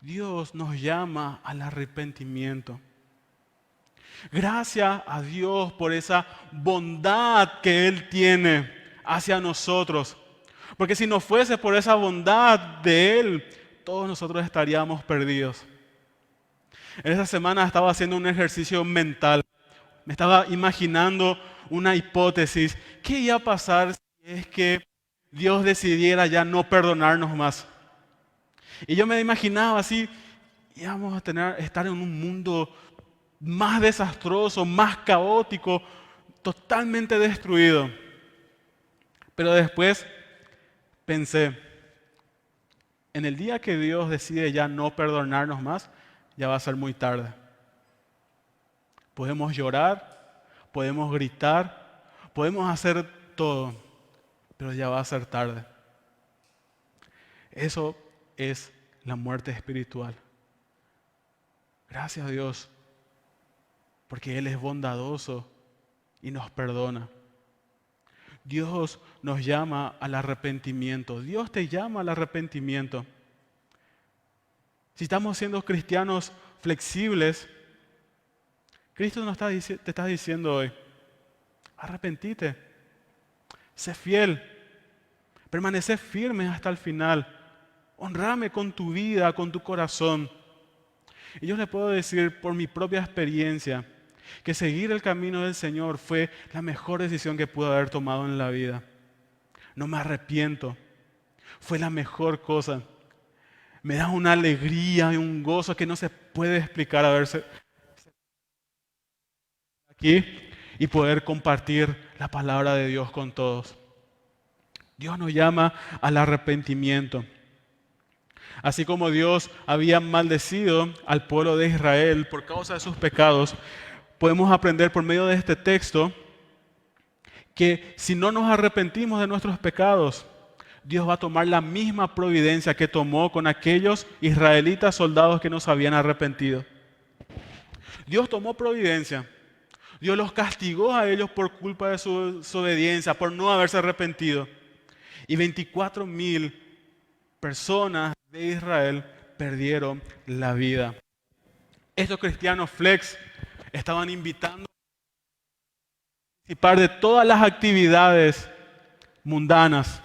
Dios nos llama al arrepentimiento. Gracias a Dios por esa bondad que Él tiene hacia nosotros. Porque si no fuese por esa bondad de Él, todos nosotros estaríamos perdidos. En esta semana estaba haciendo un ejercicio mental. Me estaba imaginando una hipótesis. ¿Qué iba a pasar si es que Dios decidiera ya no perdonarnos más? Y yo me imaginaba así, íbamos a estar en un mundo más desastroso, más caótico, totalmente destruido. Pero después pensé, en el día que Dios decide ya no perdonarnos más, ya va a ser muy tarde. Podemos llorar, podemos gritar, podemos hacer todo, pero ya va a ser tarde. Eso es la muerte espiritual. Gracias a Dios, porque Él es bondadoso y nos perdona. Dios nos llama al arrepentimiento. Dios te llama al arrepentimiento. Si estamos siendo cristianos flexibles, Cristo te está diciendo hoy, arrepentite, sé fiel, permanece firme hasta el final, honrame con tu vida, con tu corazón. Y yo les puedo decir por mi propia experiencia que seguir el camino del Señor fue la mejor decisión que pude haber tomado en la vida. No me arrepiento, fue la mejor cosa. Me da una alegría y un gozo que no se puede explicar haberse aquí y poder compartir la palabra de Dios con todos. Dios nos llama al arrepentimiento. Así como Dios había maldecido al pueblo de Israel por causa de sus pecados, podemos aprender por medio de este texto que si no nos arrepentimos de nuestros pecados, Dios va a tomar la misma providencia que tomó con aquellos israelitas soldados que no se habían arrepentido. Dios tomó providencia. Dios los castigó a ellos por culpa de su obediencia, por no haberse arrepentido. Y 24,000 personas de Israel perdieron la vida. Estos cristianos flex estaban invitando a participar de todas las actividades mundanas.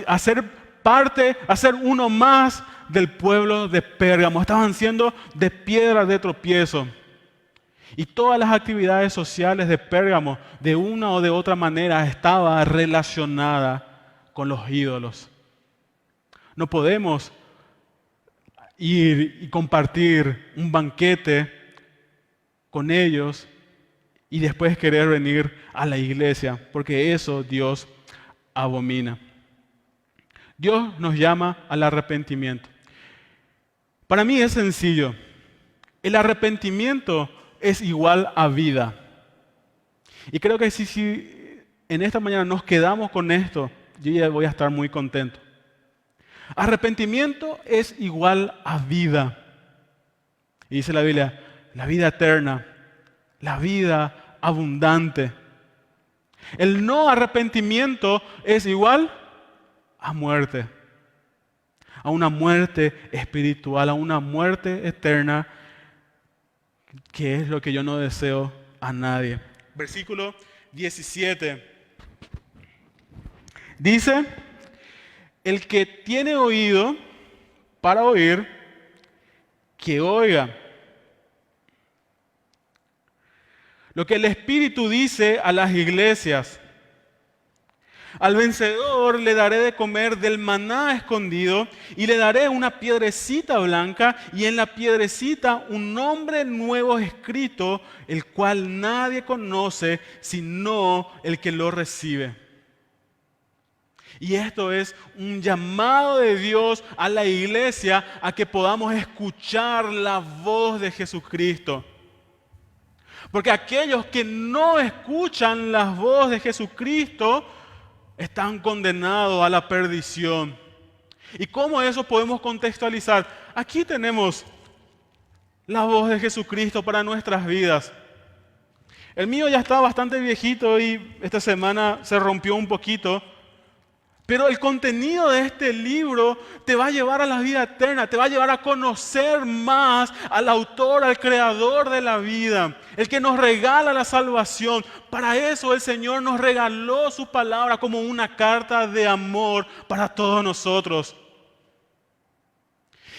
A ser parte, a ser uno más del pueblo de Pérgamo. Estaban siendo de piedra de tropiezo. Y todas las actividades sociales de Pérgamo, de una o de otra manera, estaba relacionada con los ídolos. No podemos ir y compartir un banquete con ellos y después querer venir a la iglesia, porque eso Dios abomina. Dios nos llama al arrepentimiento. Para mí es sencillo. El arrepentimiento es igual a vida. Y creo que si en esta mañana nos quedamos con esto, yo ya voy a estar muy contento. Arrepentimiento es igual a vida. Y dice la Biblia, la vida eterna, la vida abundante. El no arrepentimiento es igual a muerte. A una muerte espiritual, a una muerte eterna, que es lo que yo no deseo a nadie. Versículo 17. Dice, el que tiene oído para oír, que oiga. Lo que el Espíritu dice a las iglesias. Al vencedor le daré de comer del maná escondido y le daré una piedrecita blanca y en la piedrecita un nombre nuevo escrito, el cual nadie conoce sino el que lo recibe. Y esto es un llamado de Dios a la iglesia a que podamos escuchar la voz de Jesucristo. Porque aquellos que no escuchan la voz de Jesucristo están condenados a la perdición. ¿Y cómo eso podemos contextualizar? Aquí tenemos la voz de Jesucristo para nuestras vidas. El mío ya está bastante viejito y esta semana se rompió un poquito. Pero el contenido de este libro te va a llevar a la vida eterna, te va a llevar a conocer más al autor, al creador de la vida, el que nos regala la salvación. Para eso el Señor nos regaló su palabra como una carta de amor para todos nosotros.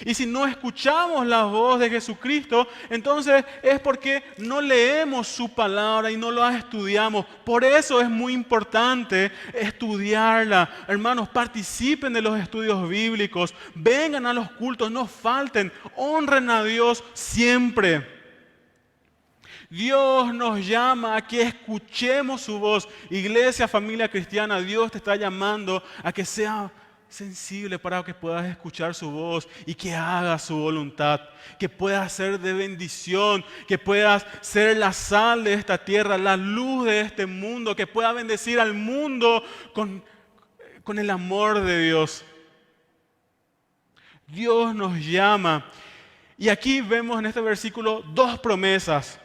Y si no escuchamos la voz de Jesucristo, entonces es porque no leemos su palabra y no la estudiamos. Por eso es muy importante estudiarla. Hermanos, participen de los estudios bíblicos, vengan a los cultos, no falten, honren a Dios siempre. Dios nos llama a que escuchemos su voz. Iglesia, familia cristiana, Dios te está llamando a que sea sensible para que puedas escuchar su voz y que hagas su voluntad, que puedas ser de bendición, que puedas ser la sal de esta tierra, la luz de este mundo, que puedas bendecir al mundo con el amor de Dios. Dios nos llama. Y aquí vemos en este versículo dos promesas.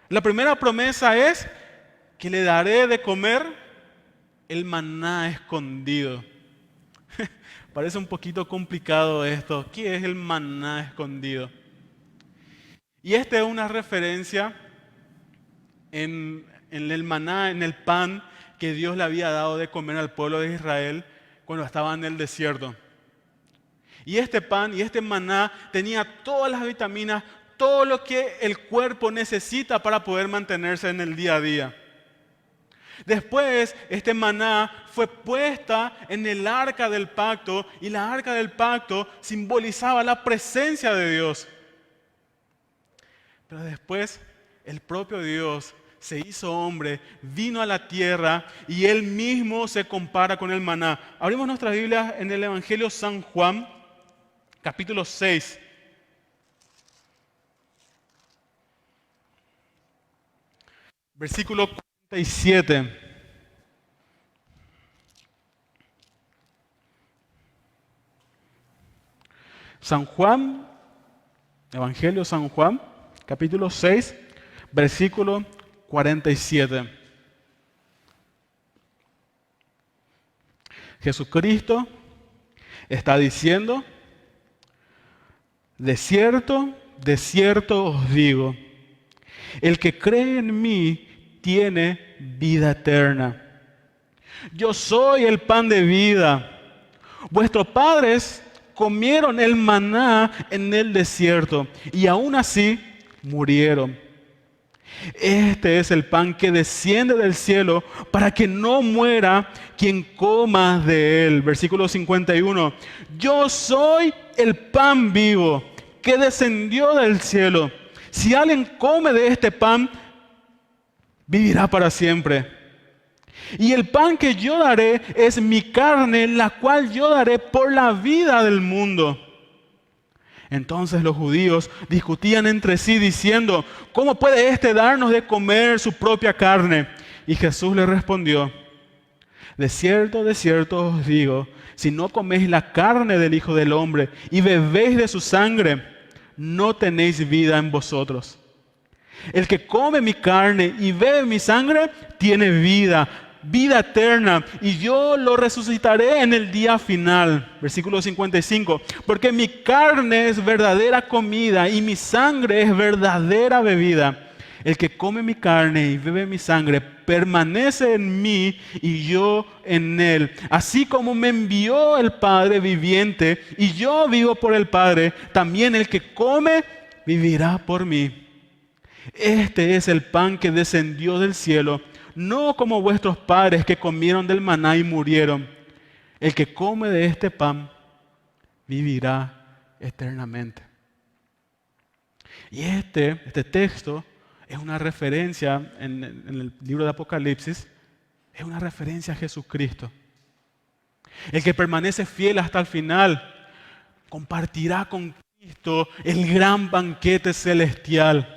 La primera promesa es que le daré de comer el maná escondido. Parece un poquito complicado esto. ¿Qué es el maná escondido? Y esta es una referencia en el maná, en el pan que Dios le había dado de comer al pueblo de Israel cuando estaba en el desierto. Y este pan y este maná tenía todas las vitaminas, todo lo que el cuerpo necesita para poder mantenerse en el día a día. Después, este maná fue puesta en el arca del pacto y la arca del pacto simbolizaba la presencia de Dios. Pero después, el propio Dios se hizo hombre, vino a la tierra y Él mismo se compara con el maná. Abrimos nuestras Biblias en el Evangelio de San Juan, capítulo 6. Versículo 47. San Juan, Evangelio de San Juan, capítulo 6, versículo 47. Jesucristo está diciendo: de cierto os digo, el que cree en mí tiene vida eterna. Yo soy el pan de vida. Vuestros padres comieron el maná en el desierto y aún así murieron. Este es el pan que desciende del cielo para que no muera quien coma de él. Versículo 51. Yo soy el pan vivo que descendió del cielo. Si alguien come de este pan, vivirá para siempre. Y el pan que yo daré es mi carne, la cual yo daré por la vida del mundo. Entonces los judíos discutían entre sí diciendo: ¿cómo puede éste darnos de comer su propia carne? Y Jesús les respondió: de cierto os digo, si no coméis la carne del Hijo del Hombre y bebéis de su sangre, no tenéis vida en vosotros. El que come mi carne y bebe mi sangre tiene vida eterna, y yo lo resucitaré en el día final. Versículo 55. Porque mi carne es verdadera comida y mi sangre es verdadera bebida. El que come mi carne y bebe mi sangre permanece en mí y yo en él. Así como me envió el Padre viviente y yo vivo por el Padre, también el que come vivirá por mí. Este es el pan que descendió del cielo, no como vuestros padres que comieron del maná y murieron. El que come de este pan vivirá eternamente. Y este texto es una referencia en el libro de Apocalipsis, es una referencia a Jesucristo. El que permanece fiel hasta el final compartirá con Cristo el gran banquete celestial.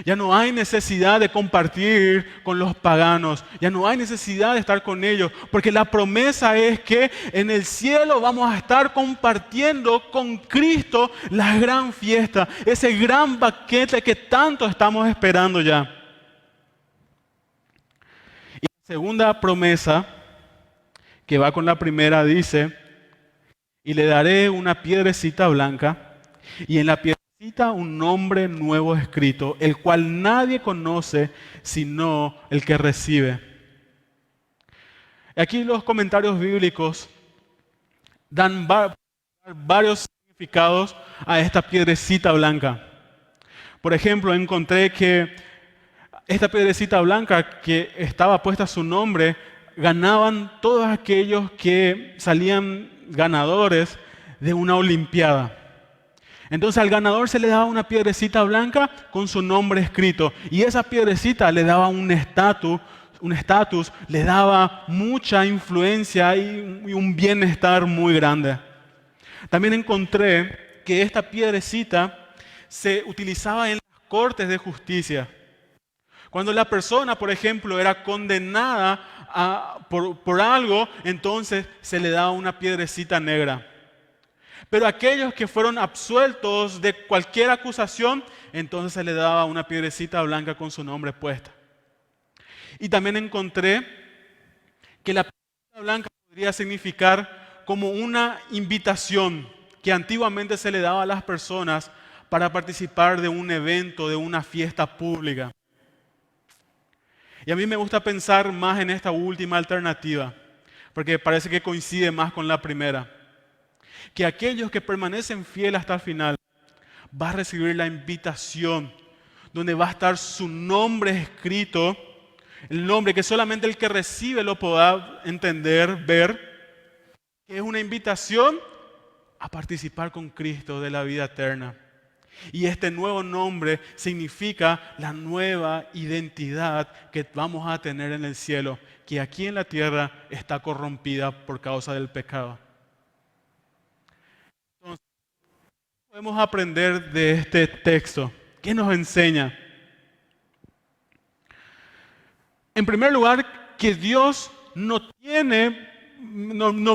Ya no hay necesidad de compartir con los paganos. Ya no hay necesidad de estar con ellos. Porque la promesa es que en el cielo vamos a estar compartiendo con Cristo la gran fiesta. Ese gran banquete que tanto estamos esperando ya. Y la segunda promesa, que va con la primera, dice: y le daré una piedrecita blanca, y en la piedrecita un nombre nuevo escrito, el cual nadie conoce sino el que recibe. Aquí los comentarios bíblicos dan varios significados a esta piedrecita blanca. Por ejemplo, encontré que esta piedrecita blanca que estaba puesta su nombre, ganaban todos aquellos que salían ganadores de una olimpiada. Entonces al ganador se le daba una piedrecita blanca con su nombre escrito, y esa piedrecita le daba un estatus un estatus, le daba mucha influencia y un bienestar muy grande. También encontré que esta piedrecita se utilizaba en las cortes de justicia. Cuando la persona, por ejemplo, era condenada por algo, entonces se le daba una piedrecita negra. Pero aquellos que fueron absueltos de cualquier acusación, entonces se le daba una piedrecita blanca con su nombre puesta. Y también encontré que la piedrecita blanca podría significar como una invitación que antiguamente se le daba a las personas para participar de un evento, de una fiesta pública. Y a mí me gusta pensar más en esta última alternativa, porque parece que coincide más con la primera. Que aquellos que permanecen fieles hasta el final van a recibir la invitación, donde va a estar su nombre escrito, el nombre que solamente el que recibe lo podrá entender, ver, que es una invitación a participar con Cristo de la vida eterna. Y este nuevo nombre significa la nueva identidad que vamos a tener en el cielo, que aquí en la tierra está corrompida por causa del pecado. Entonces, ¿qué podemos aprender de este texto? ¿Qué nos enseña? En primer lugar, que Dios no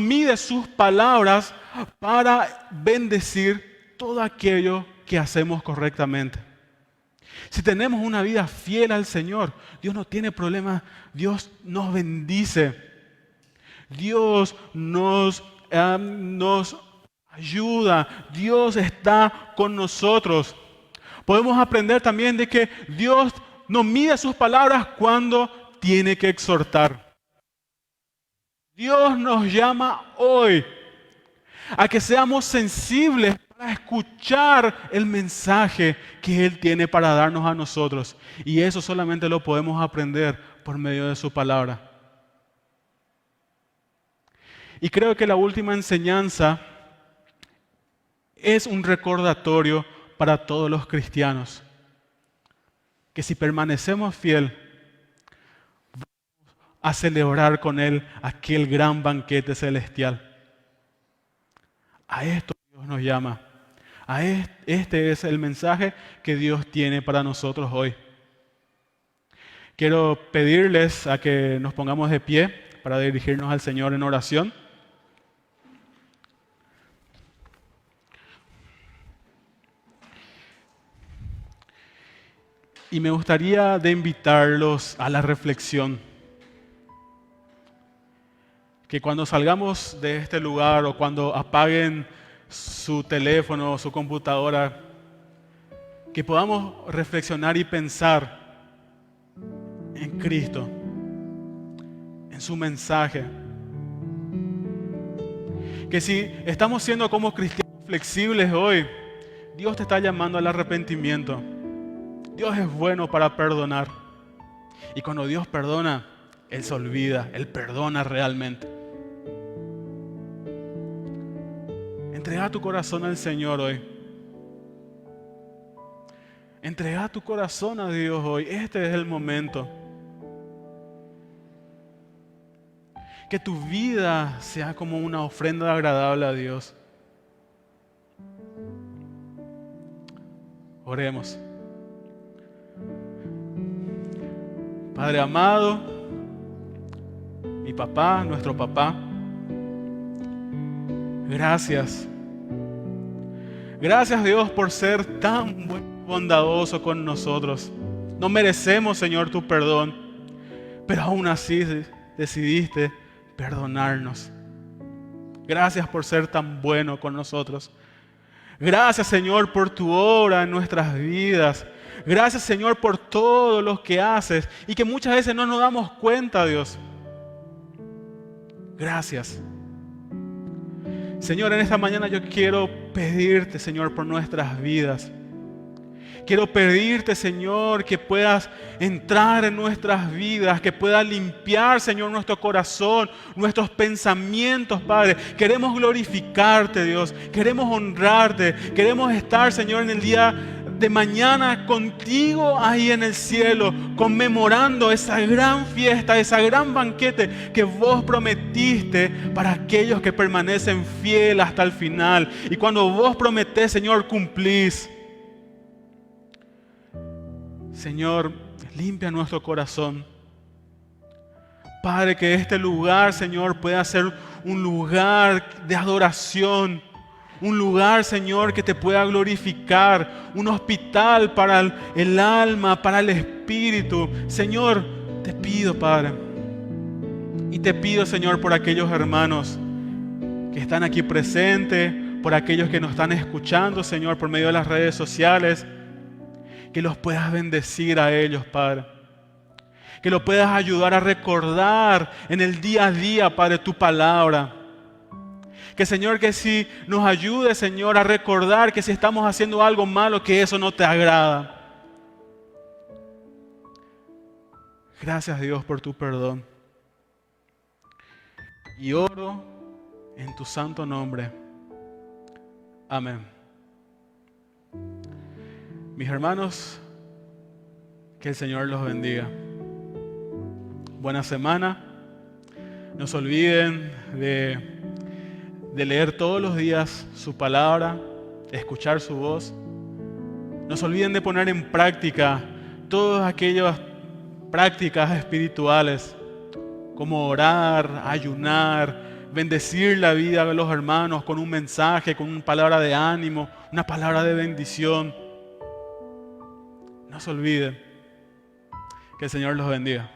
mide sus palabras para bendecir todo aquello que hacemos correctamente. Si tenemos una vida fiel al Señor, Dios no tiene problema, Dios nos bendice, Dios nos ayuda, Dios está con nosotros. Podemos aprender también de que Dios no mide sus palabras cuando tiene que exhortar. Dios nos llama hoy a que seamos sensibles para escuchar el mensaje que Él tiene para darnos a nosotros. Y eso solamente lo podemos aprender por medio de su palabra. Y creo que la última enseñanza es un recordatorio para todos los cristianos. Que si permanecemos fieles, vamos a celebrar con Él aquel gran banquete celestial. A esto Dios nos llama. Este es el mensaje que Dios tiene para nosotros hoy. Quiero pedirles a que nos pongamos de pie para dirigirnos al Señor en oración. Y me gustaría de invitarlos a la reflexión. Que cuando salgamos de este lugar o cuando apaguen su teléfono o su computadora, que podamos reflexionar y pensar en Cristo, en su mensaje. Que si estamos siendo como cristianos flexibles hoy, Dios te está llamando al arrepentimiento. Dios es bueno para perdonar. Y cuando Dios perdona, Él se olvida, Él perdona realmente. Entrega tu corazón al Señor hoy. Entrega tu corazón a Dios hoy. Este es el momento. Que tu vida sea como una ofrenda agradable a Dios. Oremos. Padre amado, mi papá, nuestro papá, gracias. Gracias, Dios, por ser tan bondadoso con nosotros. No merecemos, Señor, tu perdón, pero aún así decidiste perdonarnos. Gracias por ser tan bueno con nosotros. Gracias, Señor, por tu obra en nuestras vidas. Gracias, Señor, por todo lo que haces y que muchas veces no nos damos cuenta, Dios. Gracias. Señor, en esta mañana yo quiero pedirte, Señor, por nuestras vidas. Quiero pedirte, Señor, que puedas entrar en nuestras vidas, que puedas limpiar, Señor, nuestro corazón, nuestros pensamientos, Padre. Queremos glorificarte, Dios. Queremos honrarte. Queremos estar, Señor, en el día de mañana contigo ahí en el cielo, conmemorando esa gran fiesta, esa gran banquete que vos prometiste para aquellos que permanecen fieles hasta el final. Y cuando vos prometés, Señor, cumplís. Señor, limpia nuestro corazón. Padre, que este lugar, Señor, pueda ser un lugar de adoración. Un lugar, Señor, que te pueda glorificar. Un hospital para el alma, para el espíritu. Señor, te pido, Padre. Y te pido, Señor, por aquellos hermanos que están aquí presentes, por aquellos que nos están escuchando, Señor, por medio de las redes sociales, que los puedas bendecir a ellos, Padre. Que los puedas ayudar a recordar en el día a día, Padre, tu palabra. Que, Señor, que si nos ayude, Señor, a recordar que si estamos haciendo algo malo, que eso no te agrada. Gracias, Dios, por tu perdón. Y oro en tu santo nombre. Amén. Mis hermanos, que el Señor los bendiga. Buena semana. No se olviden de leer todos los días su palabra, escuchar su voz. No se olviden de poner en práctica todas aquellas prácticas espirituales, como orar, ayunar, bendecir la vida de los hermanos con un mensaje, con una palabra de ánimo, una palabra de bendición. No se olviden. Que el Señor los bendiga.